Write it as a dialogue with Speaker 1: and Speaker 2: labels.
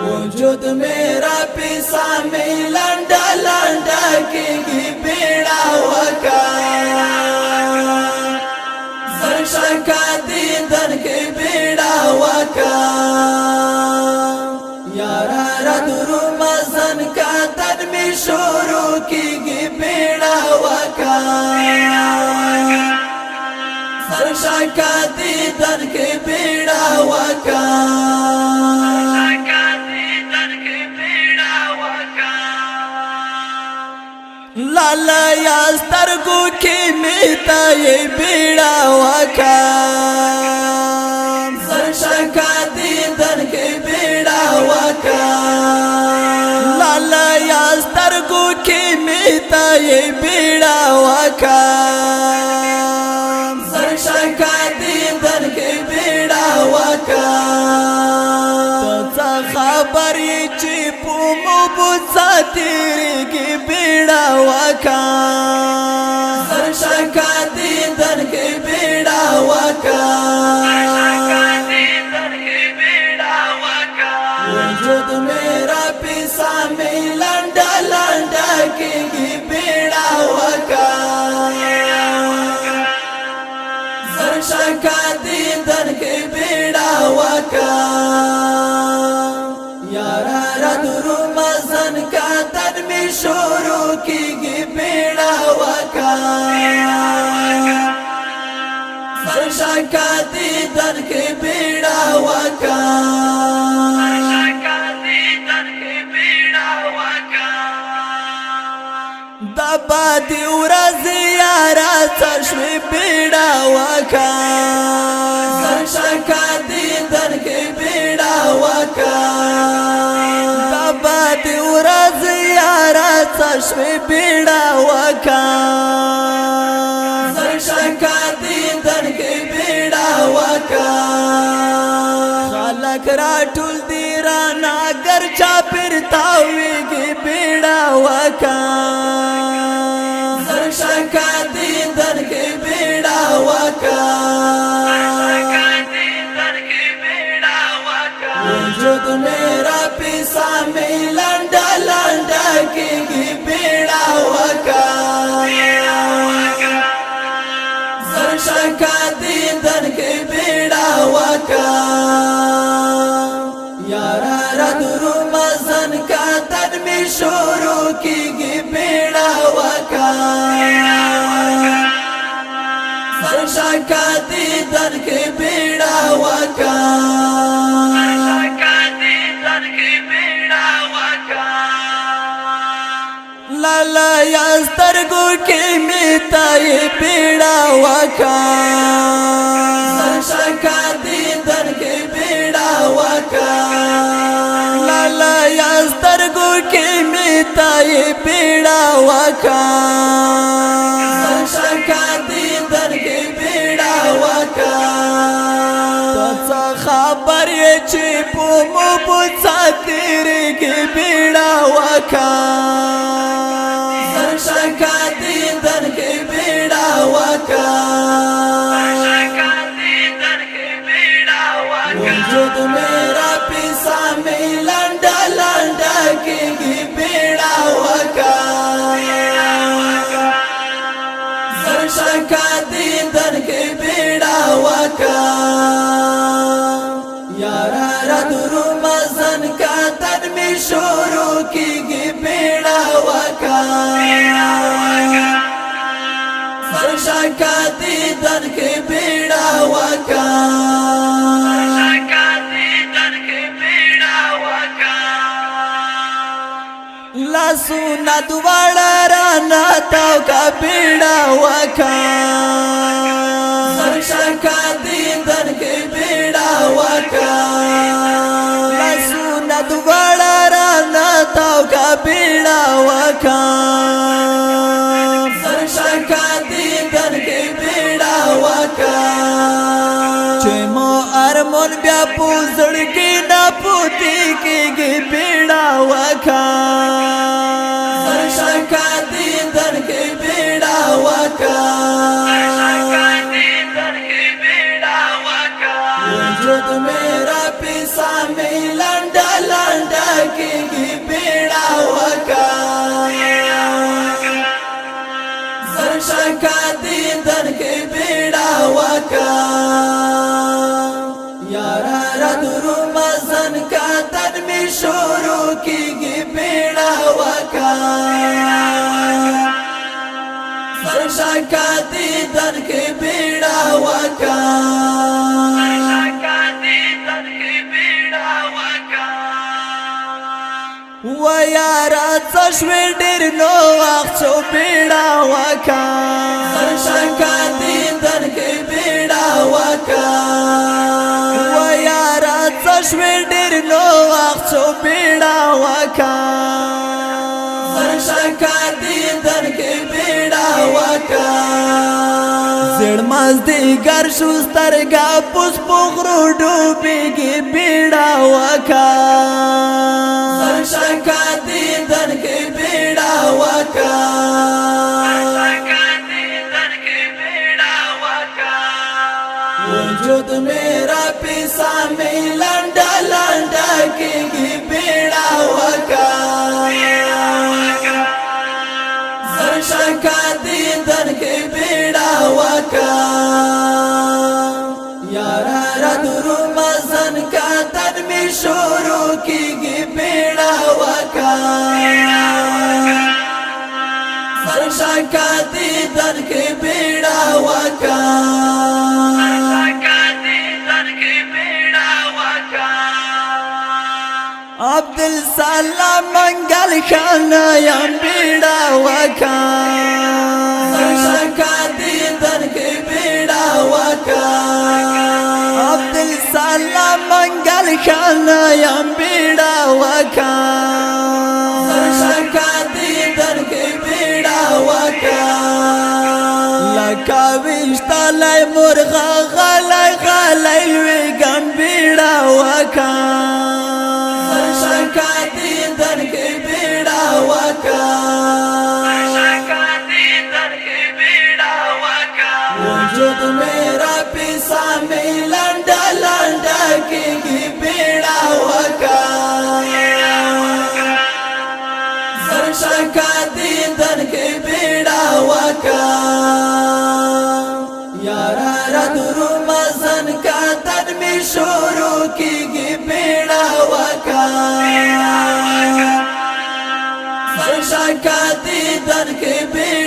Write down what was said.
Speaker 1: वजूद मेरा पिसा में लंडा लंडा की बेड़ा वका शका दीदन के बेड़ा वका यारा रदुरु मजन का तन में शुरू की बेड़ा वका शका दीदन के बेड़ा वका लाला यास्तर गुखी मिता ये बेड़ा वका शका दीदन के बेड़ा वका लाला यास्तर गुखी मिता ये बेड़ा वका शका दीदन के बेड़ा वका तो खबर ये चिपू मुबुसा तेरे के बेड़ा वका शका दीदन के बेड़ा वका वजूद मेरा पिसा में लंडा लंडा की बेड़ा वका शका दीदन के बेड़ा वका यारा रदुरु मजन का तन में शुरू की बेड़ा वका शका दीदन के बेड़ा वका दबा दिवरा जियारा चश्मे बेड़ा वका शका दीदन के बेड़ा वका दबा दिवरा जियारा चश्मे बेड़ा वका शका दीदन के बेड़ा वका खालक राठुल दीरा नागर चापिर तावे के बेड़ा वका शका दीदन के बेड़ा वका वजूद मेरा पिसा में लंडा लंडा की बेड़ा वका शका दीदन के बेड़ा वका यारा रदुरु मजन का तन में शुरू की बेड़ा वका शका दीदन के बेड़ा वका लाला यास्तर गुखी मिता ये बेड़ा वका शका दीदन के बेड़ा वका लाला यास्तर गुखी मिता ये बेड़ा वका शका दीदन के बेड़ा वका तो खबर ये चिपू मुबुसा तेरे के बेड़ा वका शका दीदन के बेड़ा वका वजूद मेरा पिसा में लंडा लंडा की बेड़ा वका शका दीदन के बेड़ा वका यारा रदुरु मजन का तन में शुरू की बेड़ा वका शका दीदन के बेड़ा वका लसुना दुवाड़ा राना ताव का बेड़ा वका शका दीदन के बेड़ा वका लसुना दुवाड़ा राना ताव का बेड़ा वका शका दीदन के बेड़ा वका चेमो अरमोन ब्या पूजड़ की ना पूती के बेड़ा वका शका दीदन के बेड़ा वका वजूद मेरा पिसा में लंडा लंडा वका यारा रद रमजान का तन में शुरू की बेड़ा वका सरशा दीदन के बेड़ा वका ويارا تشوي دير نو اخشو بيڑا وكا شنكا ديدن كي بيڑا وكا ويارا تشوي دير نو اخشو بيڑا وكا شنكا ديدن كي بيڑا وكا زړ مازدیګر شو سترګا پوس پغرو ډوبېږي بیړه وکا شنکا دیدن کې بیړه وکا وجود میرا پیسا میں لنڈا لنڈا کېږي بیړه وکا شنکا دیدن کې بیڑا وکا یارا رد رمضان کا تن میں شروع کی گی بیڑا وکا شنکا دیدن کې بیڑا وکا عبدالسلام منگل خانہ یم بیڑا وکا شنکا دیدن کے بیڑا وکا عبدالسلام منگل خانہ یم بیڑا وکا شنکا دیدن کے بیڑا وکا لکا وشتا لای مرغا غلی غلی ویگم بیڑا وکا شنکا دیدن کے بیڑا وکا وجود میرا پیسا میں لنڈا لنڈا کېږي بیڑا وکا شنکا دیدن کے بیڑا وکا یارا رد رمضان کا تن میں شروع کېږي بیڑا وکا شنکا دیدن کے بیڑا